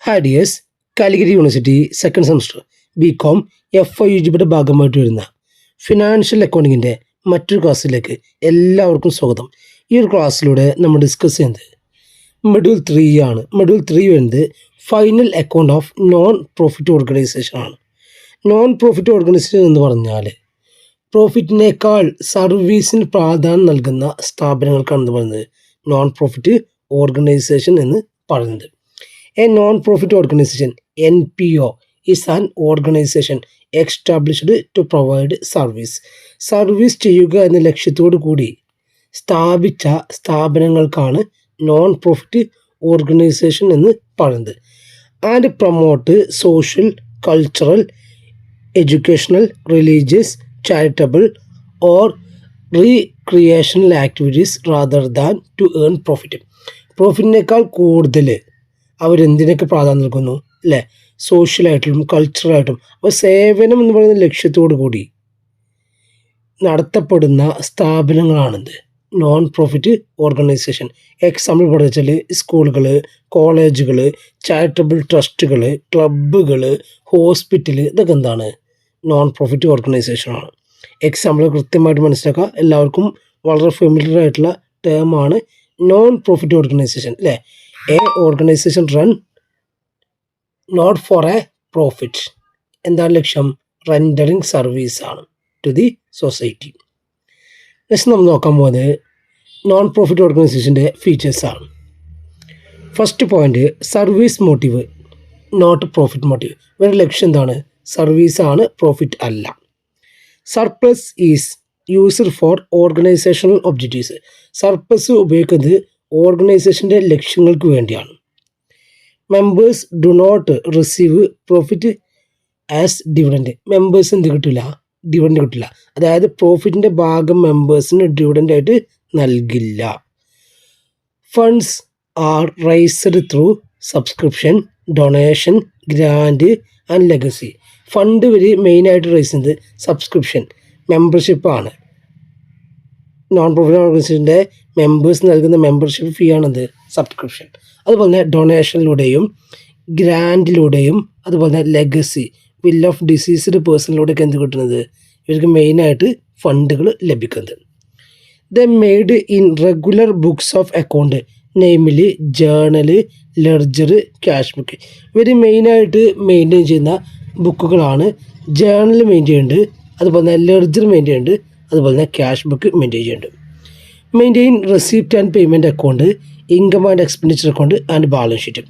ഹാഡിയസ് Calicut university second semester B Com FIUGയുടെ ഭാഗമായിട്ട് വരുന്ന ഫിനാൻഷ്യൽ അക്കൗണ്ടിങ്ങിൻ്റെ മറ്റൊരു ക്ലാസ്സിലേക്ക് എല്ലാവർക്കും സ്വാഗതം. ഈ ഒരു ക്ലാസ്സിലൂടെ നമ്മൾ ഡിസ്കസ് ചെയ്യുന്നത് മൊഡ്യൂൾ 3 ആണ്. മൊഡ്യൂൾ 3 വരുന്നത് final account of non profit organisation ആണ്. നോൺ പ്രോഫിറ്റ് ഓർഗനൈസേഷൻ എന്ന് പറഞ്ഞാൽ പ്രോഫിറ്റിനേക്കാൾ സർവീസിന് പ്രാധാന്യം നൽകുന്ന സ്ഥാപനങ്ങൾക്കാണെന്ന് പറയുന്നത് നോൺ പ്രോഫിറ്റ് ഓർഗനൈസേഷൻ എന്ന് പറയുന്നത്. A non-profit organization NPO is an organization established to provide service ചെയ്യുക എന്ന ലക്ഷ്യത്തോടു കൂടി സ്ഥാപിച്ച സ്ഥാപനങ്ങൾക്കാണ് നോൺ പ്രോഫിറ്റ് ഓർഗനൈസേഷൻ എന്ന് പറയുന്നത്. And promote social, cultural, educational, religious, charitable or recreational activities rather than to earn profit. പ്രോഫിറ്റിനേക്കാൾ കൂടുതൽ അവരെന്തിനൊക്കെ പ്രാധാന്യം നൽകുന്നു അല്ലേ? സോഷ്യലായിട്ടും കൾച്ചറായിട്ടും. അപ്പോൾ സേവനം എന്ന് പറയുന്ന ലക്ഷ്യത്തോടു കൂടി നടത്തപ്പെടുന്ന സ്ഥാപനങ്ങളാണിത് നോൺ പ്രോഫിറ്റ് ഓർഗനൈസേഷൻ. എക്സാമ്പിൾ പറഞ്ഞാൽ സ്കൂളുകൾ, കോളേജുകൾ, ചാരിറ്റബിൾ ട്രസ്റ്റുകൾ, ക്ലബ്ബുകൾ, ഹോസ്പിറ്റൽ, ഇതൊക്കെ എന്താണ്? Non profit ഓർഗനൈസേഷനാണ്. എക്സാമ്പിൾ കൃത്യമായിട്ട് മനസ്സിലാക്കുക. എല്ലാവർക്കും വളരെ ഫെമിലിയർ ആയിട്ടുള്ള ടേമാണ് നോൺ പ്രോഫിറ്റ് ഓർഗനൈസേഷൻ അല്ലേ? A organisation run not for a profit. എന്താണ് ലക്ഷ്യം? റെൻഡറിങ് സർവീസ് ആണ് ടു ദി സൊസൈറ്റി. നെക്സ്റ്റ് നമ്മൾ നോക്കാൻ പോകുന്നത് നോൺ പ്രോഫിറ്റ് ഓർഗനൈസേഷൻ്റെ ഫീച്ചേഴ്സാണ്. First point, service motive not profit motive. ഇവരുടെ ലക്ഷ്യം എന്താണ്? സർവീസാണ്, പ്രോഫിറ്റ് അല്ല. Surplus is used for organisational objectives. Surplus ഉപയോഗിക്കുന്നത് ഓർഗനൈസേഷൻ്റെ ലക്ഷ്യങ്ങൾക്ക് വേണ്ടിയാണ്. Members do not receive profit as dividend. Members എന്ത് കിട്ടില്ല? ഡിവിഡൻറ്റ് കിട്ടില്ല. അതായത് പ്രോഫിറ്റിൻ്റെ ഭാഗം മെമ്പേഴ്സിന് ഡിവിഡൻ്റ് ആയിട്ട് നൽകില്ല. Funds are raised through subscription, donation, grant and legacy. Fund വഴി മെയിനായിട്ട് റൈസ് ചെയ്യുന്നത് സബ്സ്ക്രിപ്ഷൻ, മെമ്പർഷിപ്പാണ്. നോൺ പ്രോഫിറ്റ് ഓർഗനൈസേഷൻ്റെ മെമ്പേഴ്സ് നൽകുന്ന മെമ്പർഷിപ്പ് ഫീ ആണത് സബ്സ്ക്രിപ്ഷൻ. അതുപോലെ തന്നെ ഡൊണേഷനിലൂടെയും ഗ്രാൻഡിലൂടെയും അതുപോലെ തന്നെ ലെഗസി, വിൽ ഓഫ് ഡിസീസ്ഡ് പേഴ്സണിലൂടെയൊക്കെ എന്ത് കിട്ടുന്നത്? ഇവർക്ക് മെയിനായിട്ട് ഫണ്ടുകൾ ലഭിക്കുന്നത്. The made in regular books of account, നെയിമില് ജേണൽ, ലെഡ്ജർ, ക്യാഷ് ബുക്ക്. ഇവർ മെയിനായിട്ട് മെയിൻറ്റെയിൻ ചെയ്യുന്ന ബുക്കുകളാണ്. ജേണൽ മെയിൻറ്റെയിൻ ചെയ്യുന്നുണ്ട്, അതുപോലെ തന്നെ ലെഡ്ജർ മെയിൻറ്റെയിൻ ചെയ്യുന്നുണ്ട്, അതുപോലെ തന്നെ ക്യാഷ് ബുക്ക് മെയിൻറ്റെയിൻ ചെയ്യുന്നുണ്ട്. Maintain receipt and payment account, income and expenditure account and balance sheet.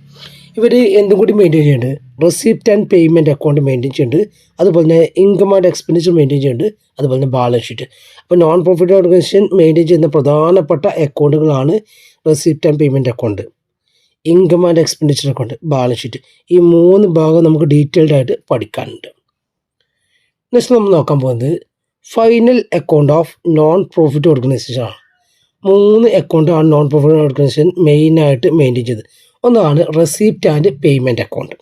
ഇവർ എന്തും കൂടി മെയിൻറ്റെയിൻ ചെയ്യുന്നുണ്ട്? Receipt and payment account maintain ചെയ്യുന്നുണ്ട്, അതുപോലെ തന്നെ ഇൻകം ആൻഡ് എക്സ്പെൻഡിച്ചർ മെയിൻറ്റെയിൻ ചെയ്യുന്നുണ്ട്, അതുപോലെ തന്നെ ബാലൻസ് ഷീറ്റ്. അപ്പോൾ നോൺ പ്രോഫിറ്റ് ഓർഗനൈസേഷൻ മെയിൻറ്റെയിൻ ചെയ്യുന്ന പ്രധാനപ്പെട്ട അക്കൗണ്ടുകളാണ് receipt and payment account, income and expenditure account, balance sheet. ഈ 3 ഭാഗം നമുക്ക് ഡീറ്റെയിൽഡ് ആയിട്ട് പഠിക്കാനുണ്ട്. നെക്സ്റ്റ് നമ്മൾ നോക്കാൻ പോകുന്നത് final account of non profit organisation ആണ്. 3 അക്കൗണ്ടാണ് നോൺ പ്രോഫിറ്റ് ഓർഗനൈസേഷൻ മെയിനായിട്ട് മെയിൻറ്റെയിൻ ചെയ്തത്. ഒന്നാണ് receipt and payment account,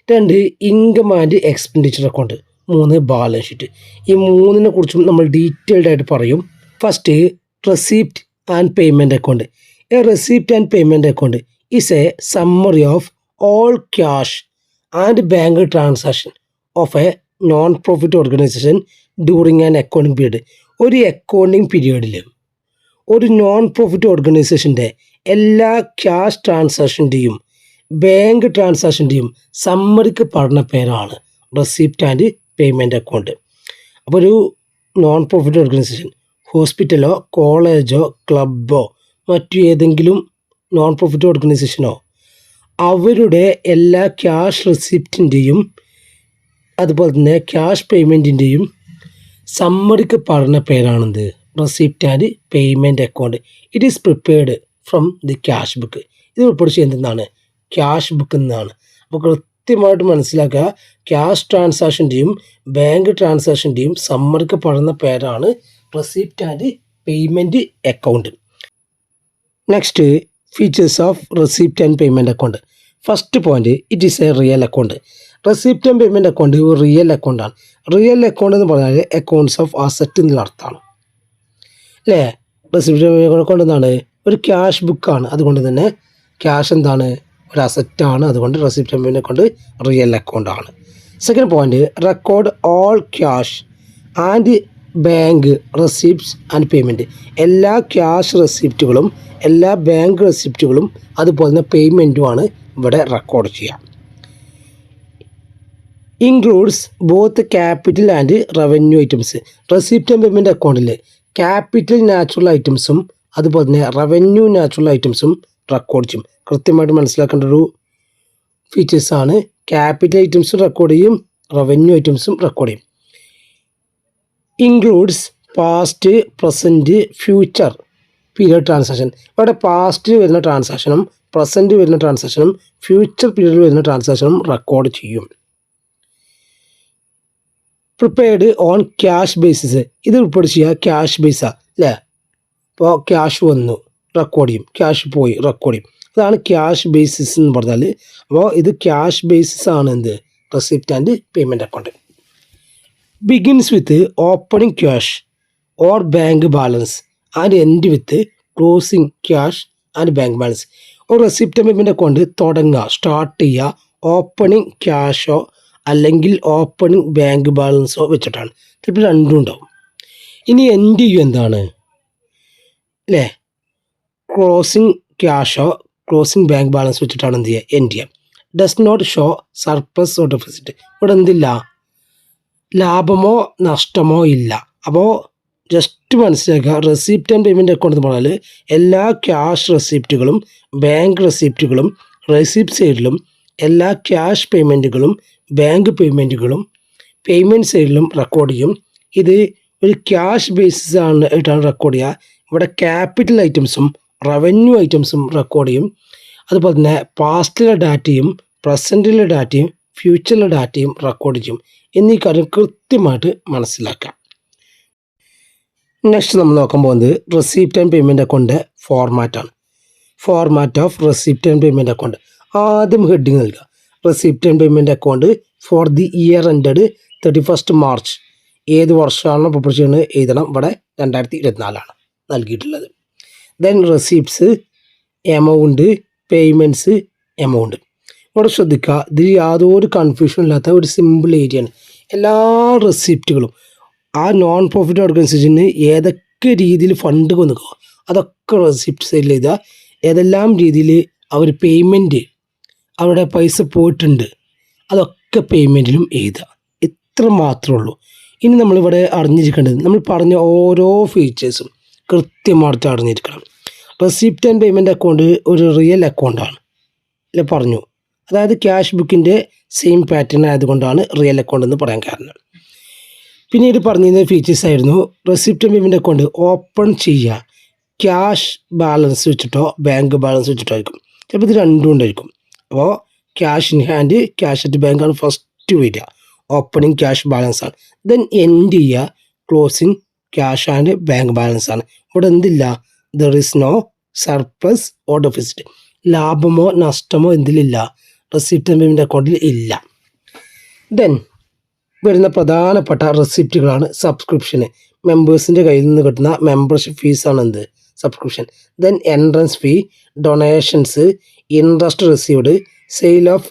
2 income and expenditure account, 3 balance sheet. ഈ 3നെ കുറിച്ചും നമ്മൾ ഡീറ്റെയിൽഡ് ആയിട്ട് പറയും. First receipt and payment account. A receipt and payment account is A summary of all cash and bank transaction of A non profit organisation during an accounting period. ഒരു accounting പീരീഡിൽ ഒരു non profit ഓർഗനൈസേഷൻ്റെ എല്ലാ cash ട്രാൻസാക്ഷൻ്റെയും bank ട്രാൻസാക്ഷൻ്റെയും സമ്മറിക്ക് പറഞ്ഞ പേരാണ് receipt and payment account. അപ്പോൾ ഒരു non profit organisation ഹോസ്പിറ്റലോ കോളേജോ ക്ലബ്ബോ മറ്റു ഏതെങ്കിലും നോൺ പ്രോഫിറ്റ് ഓർഗനൈസേഷനോ അവരുടെ എല്ലാ ക്യാഷ് റെസിപ്റ്റിൻ്റെയും അതുപോലെ തന്നെ ക്യാഷ് പേയ്മെൻറ്റിൻ്റെയും സമ്മറിക്ക് പറഞ്ഞ പേരാണെന്ത്? Receipt and payment account. It is prepared from the cash book. ഇത് ഉൾപ്പെടെ ചെയ്യുന്നതാണ് ക്യാഷ് ബുക്ക് എന്നാണ്. അപ്പോൾ കൃത്യമായിട്ട് മനസ്സിലാക്കുക, ക്യാഷ് ട്രാൻസാക്ഷൻ്റെയും ബാങ്ക് ട്രാൻസാക്ഷൻ്റെയും സമ്മറിക്ക് പറയുന്ന പേരാണ് receipt and payment account. Next features of receipt and payment account. First point, it is A real account. Receipt and payment account ഒരു റിയൽ അക്കൗണ്ടാണ്. റിയൽ അക്കൗണ്ട് എന്ന് പറഞ്ഞാൽ അക്കൗണ്ട്സ് ഓഫ് അസറ്റ് എന്നുള്ള അർത്ഥമാണ് അല്ലേ? റെസിപ്റ്റ് അക്കൗണ്ട് എന്താണ്? ഒരു ക്യാഷ് ബുക്കാണ്. അതുകൊണ്ട് തന്നെ ക്യാഷ് എന്താണ്? ഒരു അസറ്റാണ്. അതുകൊണ്ട് receipt and payment account real account ആണ്. Second point, record all cash and bank receipts and payment. എല്ലാ ക്യാഷ് റെസിപ്റ്റുകളും എല്ലാ ബാങ്ക് റെസിപ്റ്റുകളും അതുപോലെ തന്നെ പേയ്മെൻറ്റുമാണ് ഇവിടെ റെക്കോർഡ് ചെയ്യുക. Includes both capital and revenue items. Receipt and payment അക്കൗണ്ടിൽ ക്യാപിറ്റൽ നാച്ചുറൽ ഐറ്റംസും അതുപോലെ തന്നെ റവന്യൂ നാച്ചുറൽ ഐറ്റംസും റെക്കോർഡ് ചെയ്യും. കൃത്യമായിട്ട് മനസ്സിലാക്കേണ്ട ഒരു ഫീച്ചേഴ്സാണ്. ക്യാപിറ്റൽ ഐറ്റംസും റെക്കോർഡ് ചെയ്യും, റവന്യൂ ഐറ്റംസും റെക്കോർഡ് ചെയ്യും. Includes past, present, future period transaction. ഇവിടെ പാസ്റ്റിൽ വരുന്ന ട്രാൻസാക്ഷനും പ്രസൻറ്റ് വരുന്ന ട്രാൻസാക്ഷനും ഫ്യൂച്ചർ പീരിയഡിൽ വരുന്ന ട്രാൻസാക്ഷനും റെക്കോർഡ് ചെയ്യും. Prepared on cash basis. ഇത് റിപ്പോർട്ട് ചെയ്യുക ക്യാഷ് ബേസാണ് അല്ലേ. ഇപ്പോൾ ക്യാഷ് വന്നു റെക്കോർഡ് ചെയ്യും, ക്യാഷ് പോയി റെക്കോർഡ് ചെയ്യും. അതാണ് ക്യാഷ് ബേസിസ് എന്ന് പറഞ്ഞാൽ. അപ്പോൾ ഇത് ക്യാഷ് ബേസിസ് ആണ് എന്ത്, receipt and payment account. Begins with opening cash or bank balance and end with closing cash and bank balance. ഒരു റെസിപ്റ്റ് ആൻഡ് പേയ്മെൻറ്റ് അക്കൗണ്ട് തുടങ്ങുക, സ്റ്റാർട്ട് ചെയ്യുക ഓപ്പണിംഗ് ക്യാഷോ അല്ലെങ്കിൽ ഓപ്പണിംഗ് ബാങ്ക് ബാലൻസോ വെച്ചിട്ടാണ്. ചിലപ്പോൾ രണ്ടും ഉണ്ടാവും. ഇനി എൻഡ് ചെയ്യും എന്താണ് അല്ലേ, ക്ലോസിംഗ് ക്യാഷോ ക്ലോസിംഗ് ബാങ്ക് ബാലൻസ് വെച്ചിട്ടാണ് എന്ത് ചെയ്യുക, എൻഡ് ചെയ്യുക. Does not show surplus or deficit. ഇവിടെ എന്തില്ല, ലാഭമോ നഷ്ടമോ ഇല്ല. അപ്പോൾ ജസ്റ്റ് മനസ്സിലാക്കുക, റെസിപ്റ്റ് ആൻഡ് പേയ്മെൻറ്റ് അക്കൗണ്ട് എന്ന് പറഞ്ഞാൽ എല്ലാ ക്യാഷ് റെസിപ്റ്റുകളും ബാങ്ക് റെസിപ്റ്റുകളും റെസിപ്റ്റ് സൈഡിലും എല്ലാ ക്യാഷ് പേയ്മെൻറ്റുകളും ബാങ്ക് പേയ്മെൻറ്റുകളും പേയ്മെൻറ്റ് സൈഡിലും റെക്കോർഡ് ചെയ്യും. ഇത് ഒരു ക്യാഷ് ബേസിസ് ആയിട്ടാണ് റെക്കോർഡ് ചെയ്യുക. ഇവിടെ ക്യാപിറ്റൽ ഐറ്റംസും റവന്യൂ ഐറ്റംസും റെക്കോർഡ് ചെയ്യും. അതുപോലെ തന്നെ പാസ്റ്റിലെ ഡാറ്റയും പ്രസൻറ്റിലെ ഡാറ്റയും ഫ്യൂച്ചറിലെ ഡാറ്റയും റെക്കോർഡ് ചെയ്യും എന്നീ കാര്യം കൃത്യമായിട്ട് മനസ്സിലാക്കാം. നെക്സ്റ്റ് നമ്മൾ നോക്കാൻ പോകുന്നത് റെസിപ്റ്റ് ആൻഡ് പേയ്മെൻറ്റ് അക്കൗണ്ട് ഫോർമാറ്റാണ്. Format of receipt and payment account. ആദ്യം ഹെഡിങ് നൽകുക, receipt and payment account for the year ended 31 March. ഏത് വർഷമാണോ പബ്ലിഷ് ചെയ്യുന്നത് എഴുതണം. ഇവിടെ 2024 നൽകിയിട്ടുള്ളത്. Then receipts, amount, payments, amount. ഇവിടെ ശ്രദ്ധിക്കുക, ഇതിൽ യാതൊരു കൺഫ്യൂഷൻ ഇല്ലാത്ത ഒരു സിമ്പിൾ ഏരിയയാണ്. എല്ലാ റെസിപ്റ്റുകളും ആ നോൺ പ്രോഫിറ്റ് ഓർഗനൈസേഷന് ഏതൊക്കെ രീതിയിൽ ഫണ്ട് കൊണ്ടുപോകുക അതൊക്കെ റെസിപ്റ്റ് സൈഡിൽ എഴുതുക. ഏതെല്ലാം രീതിയിൽ അവർ പേയ്മെൻറ്റ് അവരുടെ പൈസ പോയിട്ടുണ്ട് അതൊക്കെ പേയ്മെൻറ്റിലും എഴുതുക. ഇത്ര മാത്രമേ ഉള്ളൂ. ഇനി നമ്മളിവിടെ അറിഞ്ഞിരിക്കേണ്ടത്, നമ്മൾ പറഞ്ഞ ഓരോ ഫീച്ചേഴ്സും കൃത്യമായിട്ട് അറിഞ്ഞിരിക്കണം. റെസിപ്റ്റ് ആൻഡ് പേയ്മെൻറ്റ് അക്കൗണ്ട് ഒരു റിയൽ അക്കൗണ്ടാണ് അല്ലെ പറഞ്ഞു. അതായത് ക്യാഷ് ബുക്കിൻ്റെ സെയിം പാറ്റേൺ ആയതുകൊണ്ടാണ് റിയൽ അക്കൗണ്ട് എന്ന് പറയാൻ കാരണം. പിന്നീട് പറഞ്ഞിരുന്ന ഫീച്ചേഴ്സ് ആയിരുന്നു receipt and payment account open ചെയ്യുക ക്യാഷ് ബാലൻസ് വെച്ചിട്ടോ ബാങ്ക് ബാലൻസ് വെച്ചിട്ടോ ആയിരിക്കും. ചിലപ്പോൾ ഇത് രണ്ടും ഉണ്ടായിരിക്കും. അപ്പോൾ cash in hand, cash at ബാങ്കാണ് ഫസ്റ്റ് വരിക, ഓപ്പണിംഗ് ക്യാഷ് ബാലൻസ് ആണ്. ദെൻ എൻഡ് ചെയ്യുക closing cash and bank balance ആണ്. ഇവിടെ എന്തില്ല, there is no surplus or deficit. ലാഭമോ നഷ്ടമോ എന്തിലില്ല, റെസിപ്റ്റ് ആൻഡ് പേയ്മെൻറ്റ് അക്കൗണ്ടിൽ ഇല്ല. ദെൻ വരുന്ന പ്രധാനപ്പെട്ട റെസിപ്റ്റുകളാണ് സബ്സ്ക്രിപ്ഷന്. മെമ്പേഴ്സിൻ്റെ കയ്യിൽ നിന്ന് കിട്ടുന്ന മെമ്പർഷിപ്പ് ഫീസാണ് എന്ത്, subscription. Then entrance fee, donations, interest received, sale of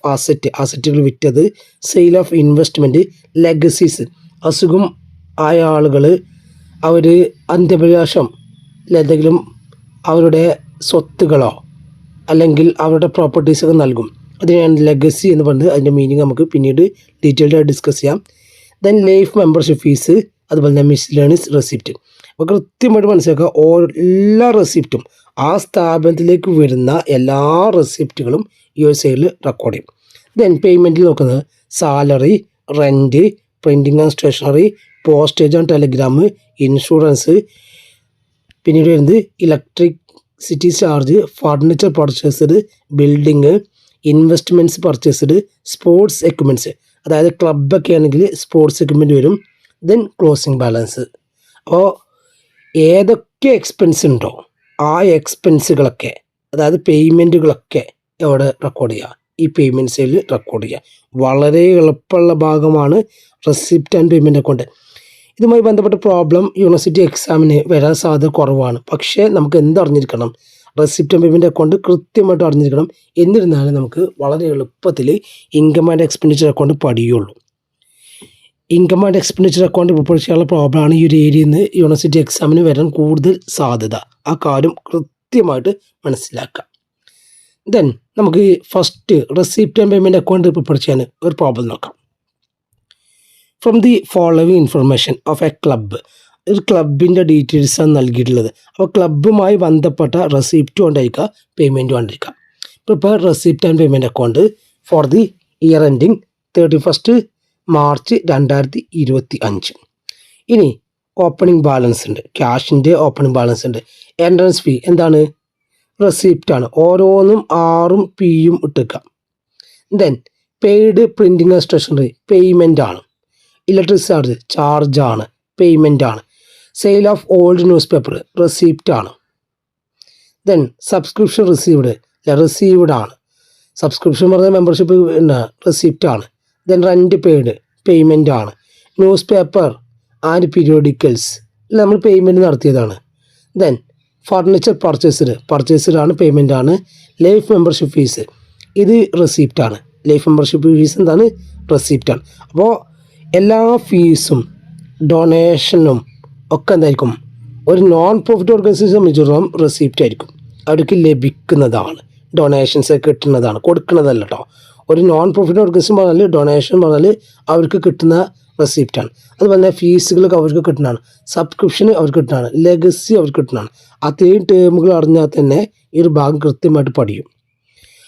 അസറ്റുകൾ വിറ്റത്, സെയിൽ ഓഫ് ഇൻവെസ്റ്റ്മെൻറ്റ്, ലെഗസീസ്, അസുഖം ആയ ആളുകൾ അവർ അന്ത്യഭിലാഷം എന്തെങ്കിലും അവരുടെ സ്വത്തുകളോ അല്ലെങ്കിൽ അവരുടെ പ്രോപ്പർട്ടീസൊക്കെ നൽകും. അതിനാണ് ലെഗസി എന്ന് പറയുന്നത്. അതിൻ്റെ മീനിങ് നമുക്ക് പിന്നീട് ഡീറ്റെയിൽഡായി ഡിസ്കസ് ചെയ്യാം. ദെൻ ലൈഫ് മെമ്പർഷിപ്പ് ഫീസ്, അതുപോലെ തന്നെ മിസ്ലേണീസ് റെസിപ്റ്റ്. അപ്പോൾ കൃത്യമായിട്ട് മനസ്സിലാക്കുക, എല്ലാ റെസിപ്റ്റും ആ സ്ഥാപനത്തിലേക്ക് വരുന്ന എല്ലാ റെസിപ്റ്റുകളും ഈ ഒരു സൈഡിൽ റെക്കോർഡ് ചെയ്യും. ദെൻ പേയ്മെൻറ്റിൽ നോക്കുന്നത് salary, rent, printing and stationery, postage and telegram, insurance. പിന്നീട് വരുന്നത് electricity charge, furniture purchased, building, investments purchased, sports equipments. അതായത് ക്ലബ്ബൊക്കെ ആണെങ്കിൽ സ്പോർട്സ് എക്യുപ്മെൻറ്റ് വരും. Then closing balance. അപ്പോൾ ഏതൊക്കെ എക്സ്പെൻസ് ഉണ്ടോ ആ എക്സ്പെൻസുകളൊക്കെ, അതായത് പേയ്മെൻറ്റുകളൊക്കെ എവിടെ റെക്കോർഡ് ചെയ്യുക, ഈ പേയ്മെൻറ്റ് സൈഡിൽ റെക്കോർഡ് ചെയ്യുക. വളരെ എളുപ്പമുള്ള ഭാഗമാണ് റെസിപ്റ്റ് ആൻഡ് പേയ്മെൻറ്റ് അക്കൗണ്ട്. ഇതുമായി ബന്ധപ്പെട്ട പ്രോബ്ലം യൂണിവേഴ്സിറ്റി എക്സാമിന് വരാൻ സാധ്യത കുറവാണ്. പക്ഷേ നമുക്ക് എന്തറിഞ്ഞിരിക്കണം, റെസിപ്റ്റ് ആൻഡ് പേയ്മെൻറ്റ് അക്കൗണ്ട് കൃത്യമായിട്ട് അറിഞ്ഞിരിക്കണം. എന്നിരുന്നാലും നമുക്ക് വളരെ എളുപ്പത്തിൽ ഇൻകം ആൻഡ് എക്സ്പെൻഡിച്ചർ അക്കൗണ്ട് പഠിയുള്ളൂ. Income and expenditure account prepare ചെയ്യാനുള്ള പ്രോബ്ലമാണ് ഈ ഒരു ഏരിയയിൽ നിന്ന് യൂണിവേഴ്സിറ്റി എക്സാമിന് വരാൻ കൂടുതൽ സാധ്യത. ആ കാര്യം കൃത്യമായിട്ട് മനസ്സിലാക്കാം. ദെൻ നമുക്ക് first receipt and payment account prepare ചെയ്യാൻ ഒരു പ്രോബ്ലം നോക്കാം. From the following information of a club, ഒരു ക്ലബിൻ്റെ ഡീറ്റെയിൽസാണ് നൽകിയിട്ടുള്ളത്. അപ്പോൾ ക്ലബ്ബുമായി ബന്ധപ്പെട്ട റെസിപ്റ്റ് കൊണ്ടായിരിക്കുക, പേയ്മെൻറ്റ് കൊണ്ടായിരിക്കാം. Prepare receipt and payment account for the year ending 31 March 2025. ഇനി ഓപ്പണിംഗ് ബാലൻസ് ഉണ്ട്, ക്യാഷിൻ്റെ ഓപ്പണിംഗ് ബാലൻസ് ഉണ്ട്. എൻട്രൻസ് ഫീ എന്താണ്? റെസിപ്റ്റാണ്. ഓരോന്നും ആറും പിയും ഇട്ടേക്കാം. Then paid printing and stationery payment ആണ്. ഇലക്ട്രിക് ചാർജ് ആണ്, പേയ്മെൻ്റ് ആണ്. Sale of old news paper receipt ആണ്. ദെൻ സബ്സ്ക്രിപ്ഷൻ റിസീവ്ഡ് ആണ്. സബ്സ്ക്രിപ്ഷൻ പറഞ്ഞാൽ മെമ്പർഷിപ്പ് റെസിപ്റ്റ് ആണ്. ദെൻ റെൻറ്റ് പെയ്ഡ് പേയ്മെൻ്റ് ആണ്. ന്യൂസ് പേപ്പർ ആൻഡ് പീരിയോഡിക്കൽസ് നമ്മൾ പേയ്മെൻറ്റ് നടത്തിയതാണ്. ദെൻ ഫർണിച്ചർ പർച്ചേസ്ഡ് ആണ്, പേയ്മെൻ്റ് ആണ്. ലൈഫ് മെമ്പർഷിപ്പ് ഫീസ് ഇത് റെസിപ്റ്റ് ആണ്. ലൈഫ് മെമ്പർഷിപ്പ് ഫീസ് എന്താണ്? റെസിപ്റ്റ് ആണ്. അപ്പോൾ എല്ലാ ഫീസും ഡൊണേഷനും ഒക്കെ എന്തായിരിക്കും? ഒരു നോൺ പ്രോഫിറ്റ് ഓർഗനൈസേഷൻ സംബന്ധിച്ചിടത്തോളം റെസിപ്റ്റ് ആയിരിക്കും. അവർക്ക് ലഭിക്കുന്നതാണ്, ഡൊണേഷൻസ് കിട്ടുന്നതാണ്, കൊടുക്കുന്നതല്ല കേട്ടോ. ഒരു നോൺ പ്രോഫിറ്റ് ഓർഗനൈസേഷൻ പറഞ്ഞാൽ ഡൊണേഷൻ പറഞ്ഞാൽ അവർക്ക് കിട്ടുന്ന റെസിപ്റ്റാണ്. അതുപോലെ തന്നെ ഫീസുകളൊക്കെ അവർക്ക് കിട്ടുന്നതാണ്, സബ്സ്ക്രിപ്ഷൻ അവർക്ക് കിട്ടുന്നതാണ്, ലെഗസി അവർക്ക് കിട്ടുന്നതാണ്. അത്രയും ടേമുകൾ അറിഞ്ഞാൽ തന്നെ ഈ ഒരു ഭാഗം കൃത്യമായിട്ട് പഠിക്കും.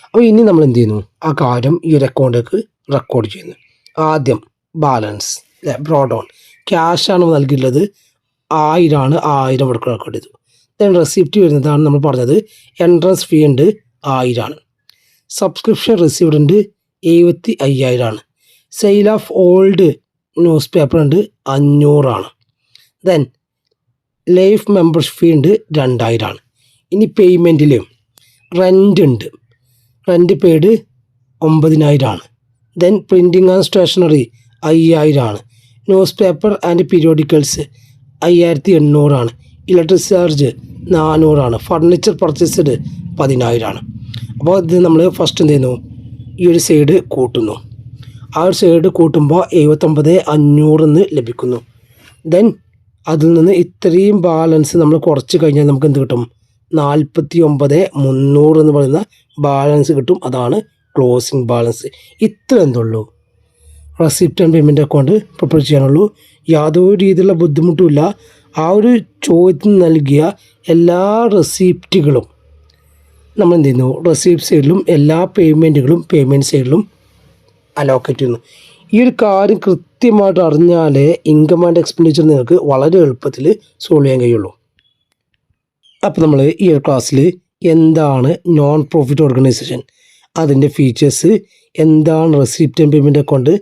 അപ്പോൾ ഇനി നമ്മൾ എന്ത് ചെയ്യുന്നു? ആ കാര്യം ഈ ഒരു അക്കൗണ്ടിലേക്ക് റെക്കോർഡ് ചെയ്യുന്നു. ആദ്യം ബാലൻസ് ബ്രോഡ് ഓൺ ക്യാഷാണ് നൽകിയിട്ടുള്ളത്, 1000 ആണ്. 1000 ഇവിടെ റെക്കോർഡ് ചെയ്തു. ദെൻ റെസിപ്റ്റ് വരുന്നതാണ് നമ്മൾ പറഞ്ഞത്. എൻട്രൻസ് ഫീ ഉണ്ട് 1000 ആണ്. സബ്സ്ക്രിപ്ഷൻ റിസീവ്ഡ് ഉണ്ട് 75,000 ആണ്. Sale of old news paper ഉണ്ട് 500 ആണ്. ദെൻ ലൈഫ് മെമ്പർഷിപ്പ് ഫീ ഉണ്ട് 2000 ആണ്. ഇനി പേയ്മെൻറ്റിൽ റെൻ്റ് ഉണ്ട്, റെൻ്റ് പെയ്ഡ് 9000 ആണ്. ദെൻ പ്രിൻറ്റിംഗ് ആൻഡ് സ്റ്റേഷനറി 5000 ആണ്. ന്യൂസ് പേപ്പർ ആൻഡ് പീരിയോഡിക്കൽസ് 5800 ആണ്. ഇലക്ട്രിക് ചാർജ് 400 ആണ്. ഫർണിച്ചർ പർച്ചേസ്ഡ് 10000 ആണ്. അപ്പോൾ ഇത് നമ്മൾ ഫസ്റ്റ് എന്ത് ചെയ്യുന്നു? ഈ ഒരു സൈഡ് കൂട്ടുന്നു. ആ ഒരു സൈഡ് കൂട്ടുമ്പോൾ 79,500 എന്ന് ലഭിക്കുന്നു. ദെൻ അതിൽ നിന്ന് ഇത്രയും ബാലൻസ് നമ്മൾ കുറച്ച് കഴിഞ്ഞാൽ നമുക്ക് എന്ത് കിട്ടും? 49,300 എന്ന് പറയുന്ന ബാലൻസ് കിട്ടും. അതാണ് ക്ലോസിംഗ് ബാലൻസ്. ഇത്ര എന്തുള്ളൂ receipt and payment account prepare ചെയ്യാനുള്ളൂ. യാതൊരു രീതിയിലുള്ള ബുദ്ധിമുട്ടുമില്ല. ആ ഒരു ചോദ്യത്തിന് നൽകിയ എല്ലാ റെസിപ്റ്റുകളും നമ്മൾ എന്ത് ചെയ്യുന്നു? റെസിപ്റ്റ് സൈഡിലും എല്ലാ പേയ്മെൻറ്റുകളും പേയ്മെൻറ്റ് സൈഡിലും അലോക്കേറ്റ് ചെയ്യുന്നു. ഈ ഒരു കാര്യം കൃത്യമായിട്ട് അറിഞ്ഞാലേ ഇൻകം ആൻഡ് എക്സ്പെൻഡിച്ചർ നിങ്ങൾക്ക് വളരെ എളുപ്പത്തിൽ സോൾവ് ചെയ്യാൻ കഴിയുള്ളൂ. അപ്പോൾ നമ്മൾ ഈ ഒരു ക്ലാസ്സിൽ എന്താണ് നോൺ പ്രോഫിറ്റ് ഓർഗനൈസേഷൻ, അതിൻ്റെ ഫീച്ചേഴ്സ്, എന്താണ് റെസിപ്റ്റ് ആൻഡ് പേയ്മെൻറ്റ് അക്കൗണ്ട്,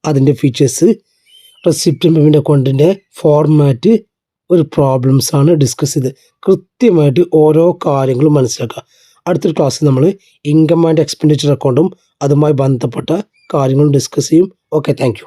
അതിൻ്റെ ഫീച്ചേഴ്സ്, റെസിപ്റ്റ് ആൻഡ് പേയ്മെൻറ്റ് അക്കൗണ്ടിൻ്റെ ഫോർമാറ്റ്, ഒരു പ്രോബ്ലംസാണ് ഡിസ്കസ് ചെയ്ത് കൃത്യമായിട്ട് ഓരോ കാര്യങ്ങളും മനസ്സിലാക്കുക. അടുത്തൊരു ക്ലാസ്സിൽ നമ്മൾ ഇൻകം ആൻഡ് എക്സ്പെൻഡിച്ചർ അക്കൗണ്ടും അതുമായി ബന്ധപ്പെട്ട കാര്യങ്ങളും ഡിസ്കസ് ചെയ്യും. Okay, thank you.